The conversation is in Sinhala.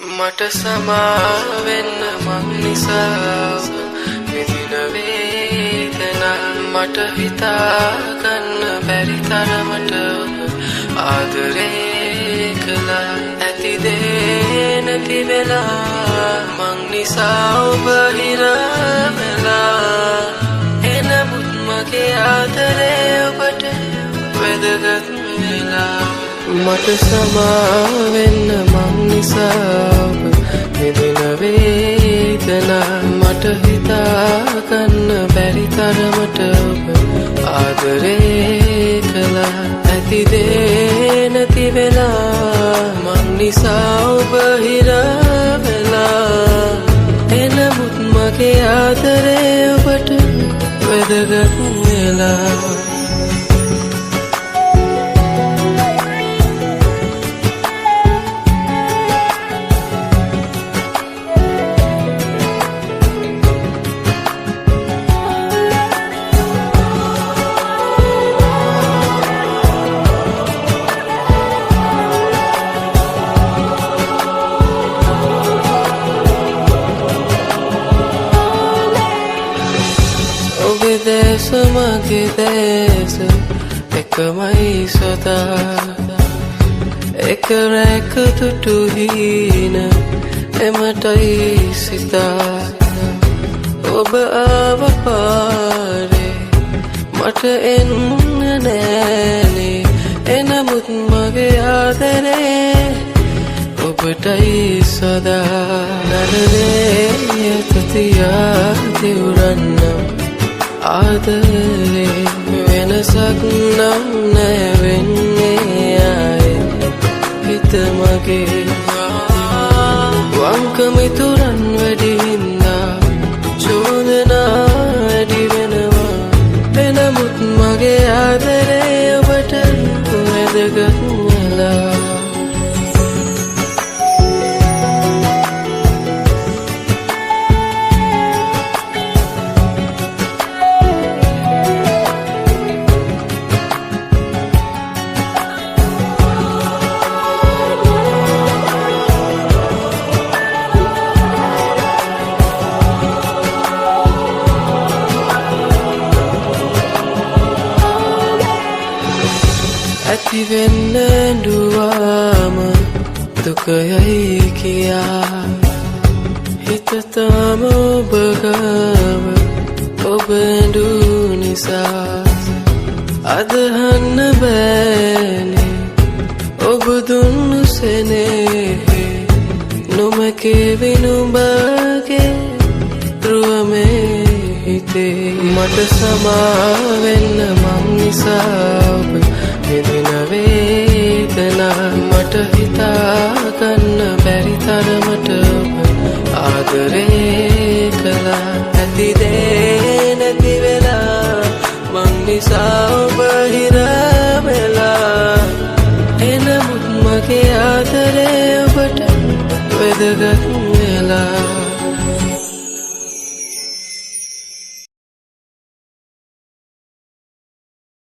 මට සමාවෙන්න මං නිසා විඳින වේදනා මට හිතාගන්න බැරි තරමට ආදරේ කළා ඇති දේ නැති වෙලා මං නිසා ඔබ හිර වෙලා එනමුත් මගේ ආදරේ ඔබට වැදගත් වෙලා මට සමාවෙන්න මං නිසා විඳින වේදනා මට හිතාගන්න බැරි තරමට ඔබ ආදරේ කළා ඇති දේ නැති වෙලා මං නිසා ඔබ හිර වෙලා එනමුත් මගේ ආදරේ ඔබට වැදගත් වෙලා මගේ දේශ එකමයි සදා එක රැක තුටු හීන එමටයි සිතා ඔබ ආව පාරේ මට එන්න නෑනේ එනමුත් මගේ ආදරේ ඔබටයි සදා නරනේ යතතියා දිවුරන්නම් ආදරේ වෙනසක් නම් නෑ වෙන්නේ ආයේ හිත මගේ වංකමිතුරන් වැඩි හින්දා චෝදනා වැඩි වෙනවා එනමුත් මගේ ආදරේ ඔබට වැදගත් වෙලා ඇති වෙන්න ඇඬුවාම දුකයයි කියා හිත තාම ඔබ ගාව ඔබ ඇඬු නිසා අදහන්න බෑනේ ඔබ දුන්නු සෙනෙහි නොමැකේ විනුඹගේ රුවමේ හිතේ මට සමාවෙන්න මං නිසා ඔබ විඳින වේදනා මට හිතාගන්න බැරි තරමට ඔබ ආදරේ කළා ඇති දේ නැති වෙලා මං නිසා ඔබ හිර වෙලා එනමුත් මගේ ආදරේ ඔබට වැදගත් වෙලා